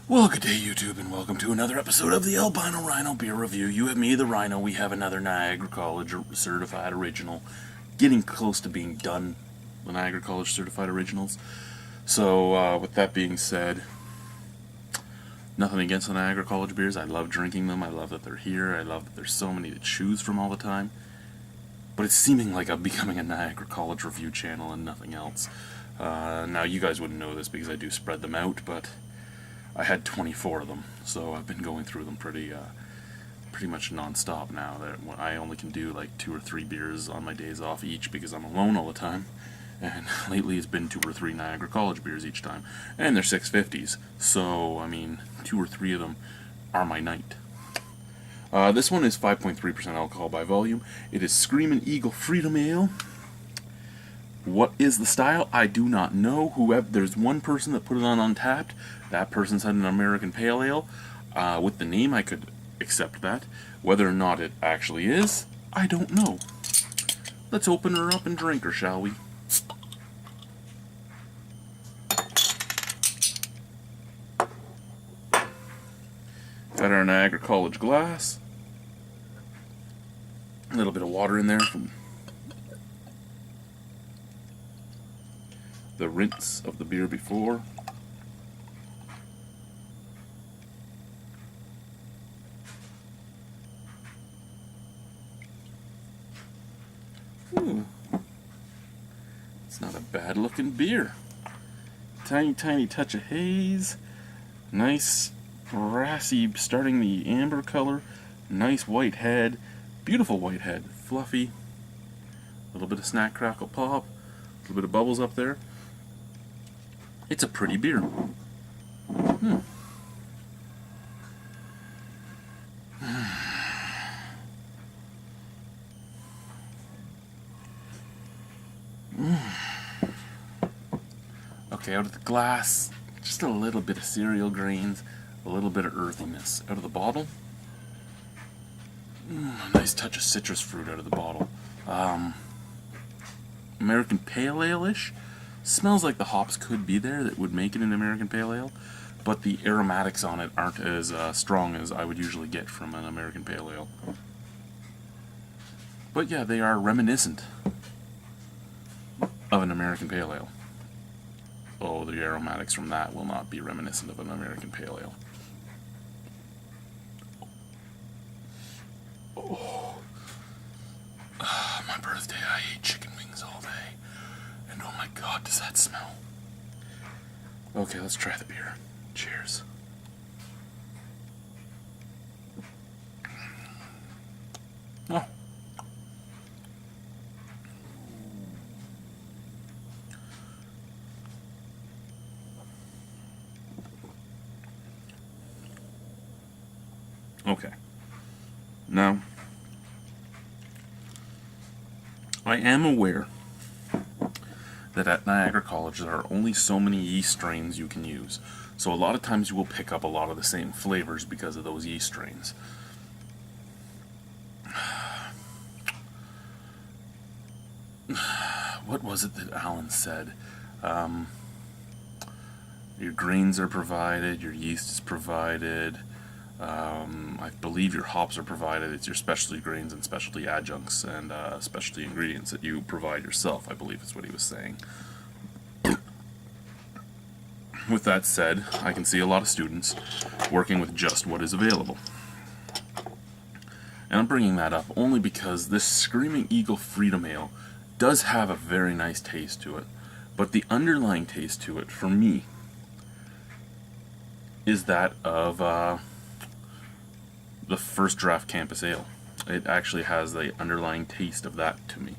Well, good day, YouTube, and welcome to another episode of the Albino Rhino Beer Review. You have me, the Rhino. We have another Niagara College Certified Original. Getting close to being done, the Niagara College Certified Originals. So, with that being said, nothing against the Niagara College beers. I love drinking them. I love that they're here. I love that there's so many to choose from all the time. But it's seeming like I'm becoming a Niagara College review channel and nothing else. Now, you guys wouldn't know this because I do spread them out, but I had 24 of them, so I've been going through them pretty much non-stop now. That I only can do like 2 or 3 beers on my days off each because I'm alone all the time. And lately it's been 2 or 3 Niagara College beers each time. And they're 650s, so, I mean, 2 or 3 of them are my night. This one is 5.3% alcohol by volume. It is Screamin' Eagle Freedom Ale. What is the style? I do not know. There's one person that put it on Untapped. That person's had an American Pale Ale. With the name, I could accept that. Whether or not it actually is, I don't know. Let's open her up and drink her, shall we? Got our Niagara College glass. A little bit of water in there from the rinse of the beer before. Ooh. It's not a bad looking beer. Tiny, tiny touch of haze. Nice brassy, starting the amber color. Nice white head. Beautiful white head. Fluffy. A little bit of snack crackle pop. A little bit of bubbles up there. It's a pretty beer. Okay, out of the glass, just a little bit of cereal grains, a little bit of earthiness. Out of the bottle, a nice touch of citrus fruit out of the bottle. American Pale Ale-ish. Smells like the hops could be there that would make it an American Pale Ale, but the aromatics on it aren't as strong as I would usually get from an American Pale Ale. But yeah, they are reminiscent of an American Pale Ale. Oh, the aromatics from that will not be reminiscent of an American Pale Ale. Oh, my birthday, I ate chicken wings all day. And oh my god, does that smell? Okay, let's try the beer. Cheers. Oh. Okay. Now, I am aware that at Niagara College there are only so many yeast strains you can use. So a lot of times you will pick up a lot of the same flavors because of those yeast strains. What was it that Alan said? Your grains are provided, your yeast is provided, I believe your hops are provided. It's your specialty grains and specialty adjuncts and specialty ingredients that you provide yourself, I believe is what he was saying. With that said, I can see a lot of students working with just what is available. And I'm bringing that up only because this Screaming Eagle Freedom Ale does have a very nice taste to it, but the underlying taste to it, for me, is that of the First Draft Campus Ale. It actually has the underlying taste of that to me.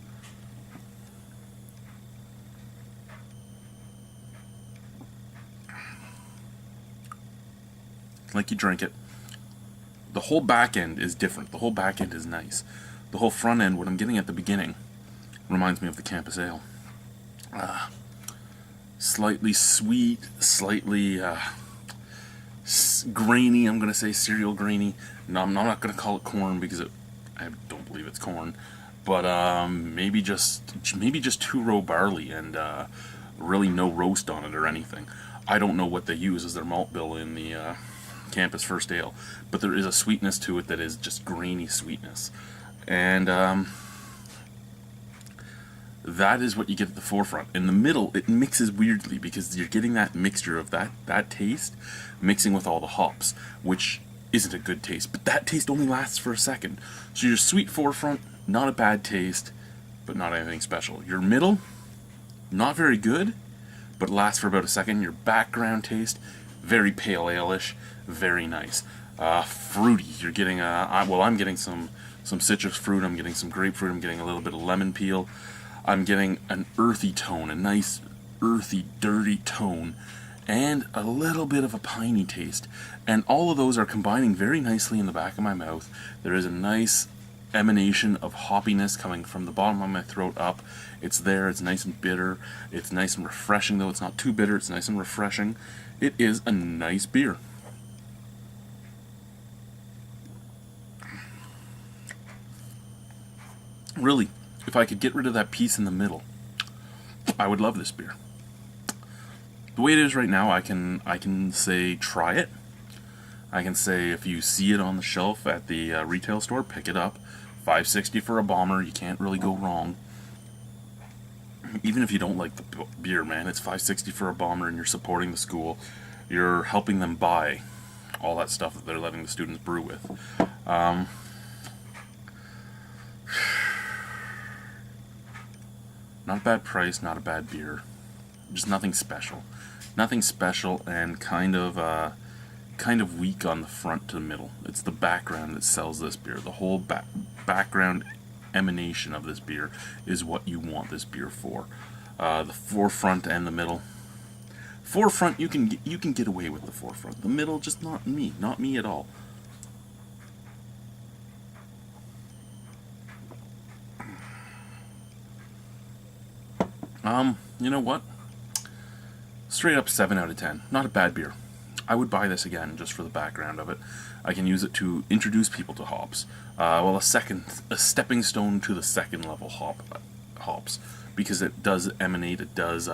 Like you drink it. The whole back end is different. The whole back end is nice. The whole front end, what I'm getting at the beginning, reminds me of the Campus Ale. Slightly sweet, slightly grainy, I'm going to say cereal grainy. No, I'm not going to call it corn because I don't believe it's corn. But maybe just two-row barley and Really no roast on it or anything. I don't know what they use as their malt bill in the Campus First Ale, but there is a sweetness to it that is just grainy sweetness. And that is what you get at the forefront. In the middle, it mixes weirdly because you're getting that mixture of that taste mixing with all the hops, which isn't a good taste. But that taste only lasts for a second. So your sweet forefront, not a bad taste, but not anything special. Your middle, not very good, but lasts for about a second. Your background taste, very pale ale-ish, very nice. Fruity, you're getting, I'm getting some citrus fruit, I'm getting some grapefruit, I'm getting a little bit of lemon peel. I'm getting an earthy tone, a nice earthy, dirty tone, and a little bit of a piney taste. And all of those are combining very nicely in the back of my mouth. There is a nice emanation of hoppiness coming from the bottom of my throat up. It's there, it's nice and bitter. It's nice and refreshing, though it's not too bitter, it's nice and refreshing. It is a nice beer. Really, if I could get rid of that piece in the middle, I would love this beer. The way it is right now, I can say try it. I can say if you see it on the shelf at the retail store, pick it up. $5.60 for a bomber, you can't really go wrong. Even if you don't like the beer, man, it's $5.60 for a bomber and you're supporting the school. You're helping them buy all that stuff that they're letting the students brew with. Not a bad price, not a bad beer. Just nothing special. Nothing special, and kind of weak on the front to the middle. It's the background that sells this beer. The whole background emanation of this beer is what you want this beer for. The forefront and the middle. Forefront, you can get away with the forefront. The middle, just not me at all. You know what? Straight up 7 out of 10. Not a bad beer. I would buy this again just for the background of it. I can use it to introduce people to hops. A stepping stone to the second level hops, because it does emanate. It does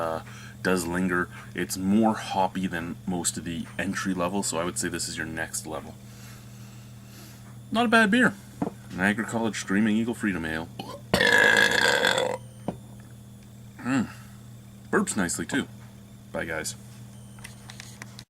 linger. It's more hoppy than most of the entry level, so I would say this is your next level. Not a bad beer. Niagara College Screaming Eagle Freedom Ale. Burps nicely too. Bye, guys.